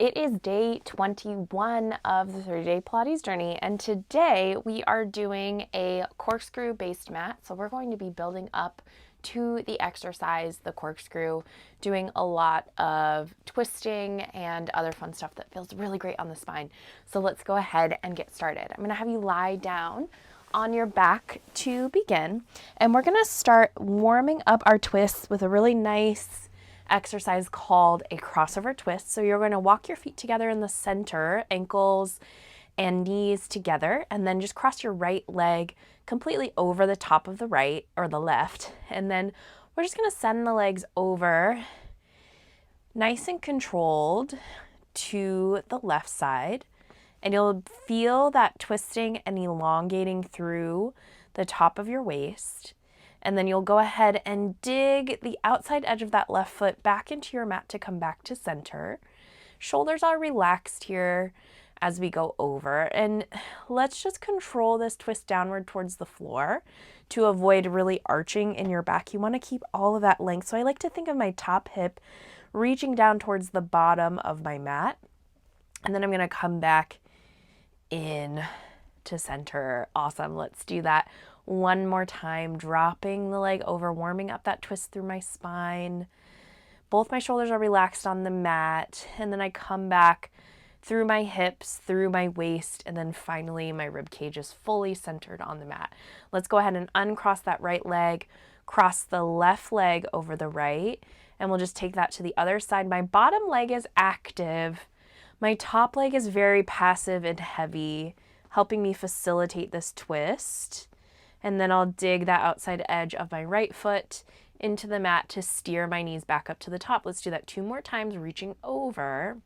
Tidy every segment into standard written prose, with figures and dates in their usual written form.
It is day 21 of the 30-day Pilates journey, and today we are doing a corkscrew based mat. So we're going to be building up to the exercise, the corkscrew, doing a lot of twisting and other fun stuff that feels really great on the spine. So let's go ahead and get started. I'm going to have you lie down on your back to begin, and we're going to start warming up our twists with a really nice exercise called a crossover twist. So you're going to walk your feet together in the center, ankles and knees together, and then just cross your right leg completely over the top of the right or the left. And then we're just going to send the legs over nice and controlled to the left side. And you'll feel that twisting and elongating through the top of your waist. And then you'll go ahead and dig the outside edge of that left foot back into your mat to come back to center. Shoulders are relaxed here as we go over. And let's just control this twist downward towards the floor to avoid really arching in your back. You want to keep all of that length. So I like to think of my top hip reaching down towards the bottom of my mat. And then I'm going to come back in to center. Awesome. Let's do that one more time, dropping the leg over, warming up that twist through my spine. Both my shoulders are relaxed on the mat, and then I come back through my hips, through my waist, and then finally my rib cage is fully centered on the mat. Let's go ahead and uncross that right leg, cross the left leg over the right, and we'll just take that to the other side. My bottom leg is active. My top leg is very passive and heavy, helping me facilitate this twist. And then I'll dig that outside edge of my right foot into the mat to steer my knees back up to the top. Let's do that 2 more times, reaching over.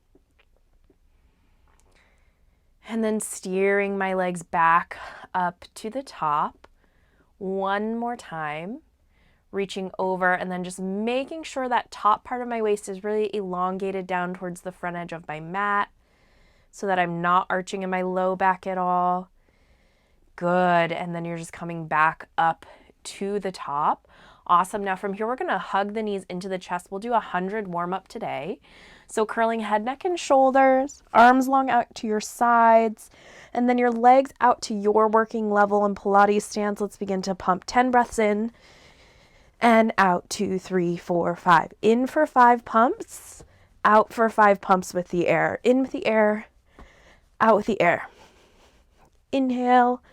And then steering my legs back up to the top. 1 more time, reaching over, and then just making sure that top part of my waist is really elongated down towards the front edge of my mat so that I'm not arching in my low back at all. Good. And then you're just coming back up to the top. Awesome. Now from here, we're going to hug the knees into the chest. We'll do 100 warm up today. So curling head, neck, and shoulders, arms long out to your sides, and then your legs out to your working level in Pilates stance. Let's begin to pump 10 breaths in and out. 2, 3, 4, 5. In for 5 pumps, out for 5 pumps with the air. In with the air, out with the air. Inhale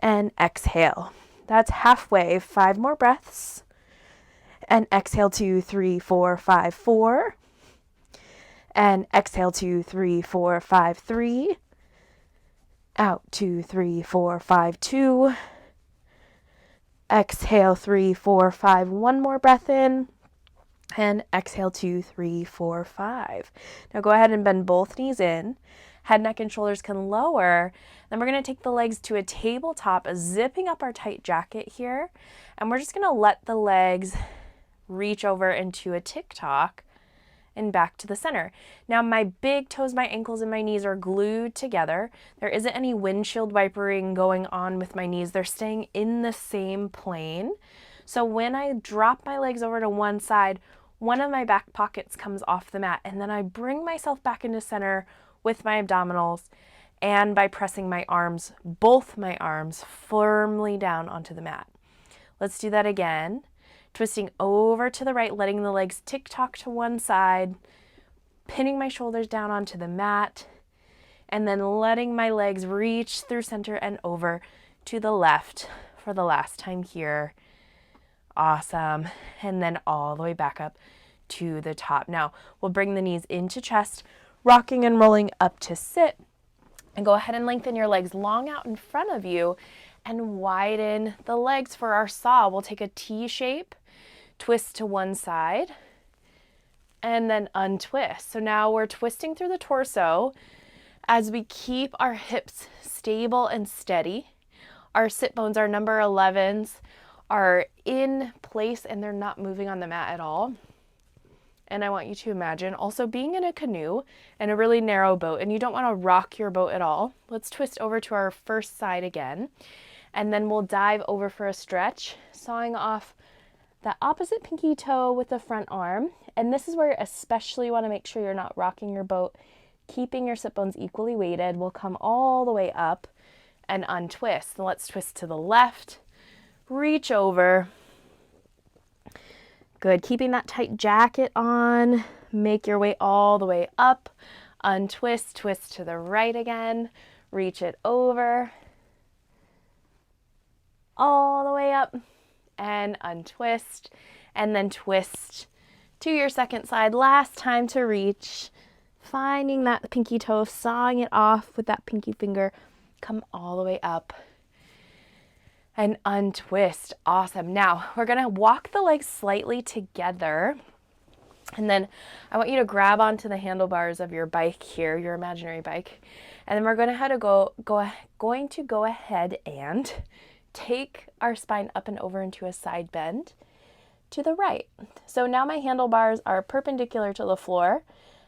and exhale. That's halfway. 5 more breaths. And exhale, 2, 3, 4, 5, 4. And exhale, 2, 3, 4, 5, 3. Out, 2, 3, 4, 5, 2. Exhale, 3, 4, 5. 1 more breath in. And exhale, 2, 3, 4, 5. Now go ahead and bend both knees in. Head, neck, and shoulders can lower. Then we're going to take the legs to a tabletop, zipping up our tight jacket here. And we're just going to let the legs reach over into a tick-tock and back to the center. Now my big toes, my ankles, and my knees are glued together. There isn't any windshield wipering going on with my knees. They're staying in the same plane. So when I drop my legs over to one side, one of my back pockets comes off the mat, and then I bring myself back into center with my abdominals and by pressing my arms, both my arms, firmly down onto the mat. Let's do that again. Twisting over to the right, letting the legs tick-tock to one side, pinning my shoulders down onto the mat, and then letting my legs reach through center and over to the left for the last time here. Awesome. And then all the way back up to the top. Now we'll bring the knees into chest, rocking and rolling up to sit, and go ahead and lengthen your legs long out in front of you and widen the legs for our saw. We'll take a T shape, twist to one side, and then untwist. So now we're twisting through the torso as we keep our hips stable and steady. Our sit bones, our number 11s, are in place and they're not moving on the mat at all. And I want you to imagine also being in a canoe in a really narrow boat, and you don't want to rock your boat at all. Let's twist over to our first side again, and then we'll dive over for a stretch, sawing off that opposite pinky toe with the front arm. And this is where you especially want to make sure you're not rocking your boat. Keeping your sit bones equally weighted. We'll come all the way up and untwist. And let's twist to the left. Reach over. Good. Keeping that tight jacket on. Make your way all the way up. Untwist. Twist to the right again. Reach it over. All the way up. And untwist. And then twist to your second side. Last time to reach. Finding that pinky toe, sawing it off with that pinky finger. Come all the way up and untwist. Awesome. Now we're going to walk the legs slightly together. And then I want you to grab onto the handlebars of your bike here, your imaginary bike. And then we're going to go ahead and take our spine up and over into a side bend to the right. So now my handlebars are perpendicular to the floor.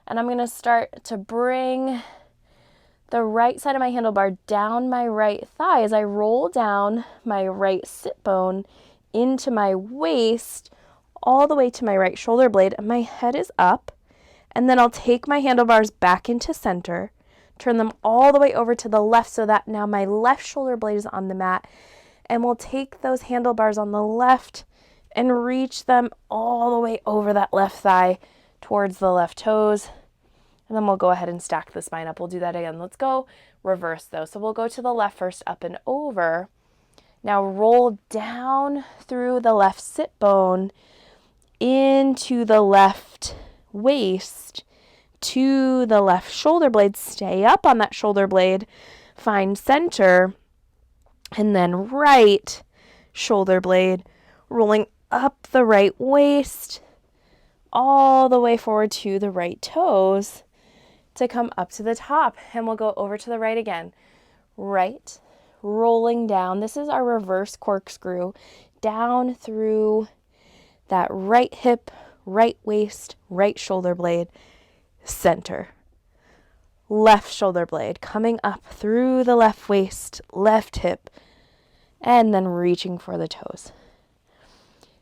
And I'm going to start to bring the right side of my handlebar down my right thigh as I roll down my right sit bone into my waist all the way to my right shoulder blade. And my head is up. And then I'll take my handlebars back into center, turn them all the way over to the left so that now my left shoulder blade is on the mat. And we'll take those handlebars on the left and reach them all the way over that left thigh towards the left toes. And then we'll go ahead and stack the spine up. We'll do that again. Let's go reverse though. So we'll go to the left first, up and over. Now roll down through the left sit bone into the left waist to the left shoulder blade. Stay up on that shoulder blade. Find center. And then right shoulder blade rolling up the right waist all the way forward to the right toes to come up to the top. And we'll go over to the right again. Right, rolling down. This is our reverse corkscrew. Down through that right hip, right waist, right shoulder blade, center. Left shoulder blade coming up through the left waist, left hip, and then reaching for the toes.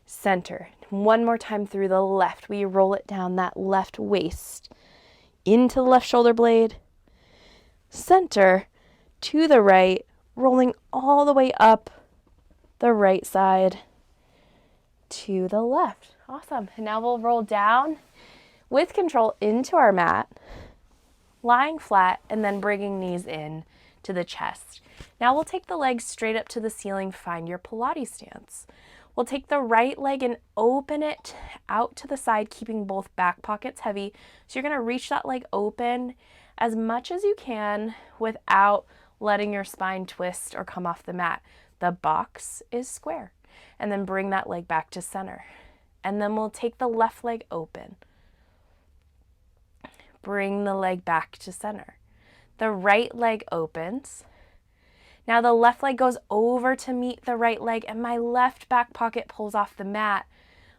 Center. One more time through the left. We roll it down that left waist into the left shoulder blade, center to the right, rolling all the way up the right side to the left. Awesome. And now we'll roll down with control into our mat, lying flat, and then bringing knees in to the chest. Now we'll take the legs straight up to the ceiling. Find your Pilates stance. We'll take the right leg and open it out to the side, keeping both back pockets heavy. So you're going to reach that leg open as much as you can without letting your spine twist or come off the mat. The box is square. And then bring that leg back to center. And then we'll take the left leg open. Bring the leg back to center. The right leg opens. Now the left leg goes over to meet the right leg and my left back pocket pulls off the mat.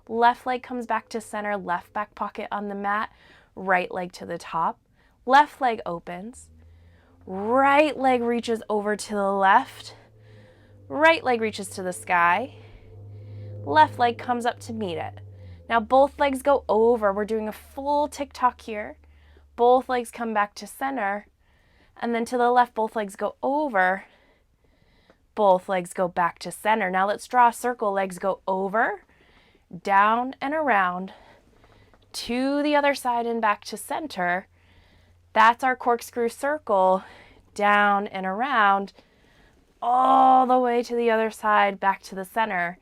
Left leg comes back to center, left back pocket on the mat, right leg to the top. Left leg opens. Right leg reaches over to the left. Right leg reaches to the sky. Left leg comes up to meet it. Now both legs go over. We're doing a full tick-tock here. Both legs come back to center. And then to the left, both legs go over. Both legs go back to center. Now let's draw a circle. Legs go over, down and around, to the other side and back to center. That's our corkscrew circle. Down and around, all the way to the other side, back to the center.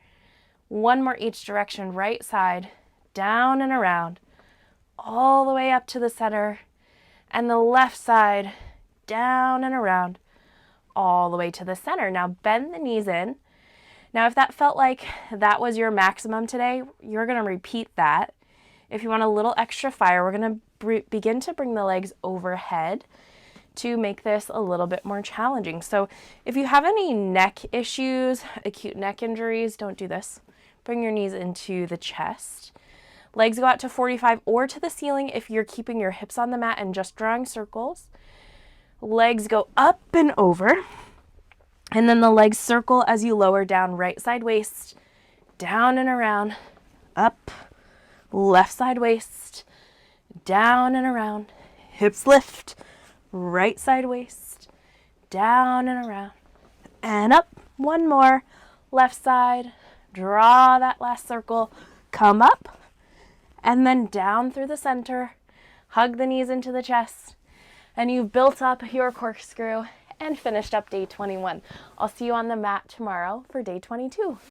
One more each direction. Right side, down and around, all the way up to the center. And the left side, down and around, all the way to the center. Now bend the knees in. Now if that felt like that was your maximum today, you're going to repeat that. If you want a little extra fire, we're going to begin to bring the legs overhead to make this a little bit more challenging. So if you have any neck issues, acute neck injuries, don't do this. Bring your knees into the chest. Legs go out to 45 or to the ceiling if you're keeping your hips on the mat and just drawing circles. Legs go up and over. And then the legs circle as you lower down, right side waist, down and around, up, left side waist, down and around, hips lift, right side waist, down and around, and up. One more, left side, draw that last circle, come up, and then down through the center, hug the knees into the chest, and you've built up your corkscrew and finished up day 21. I'll see you on the mat tomorrow for day 22.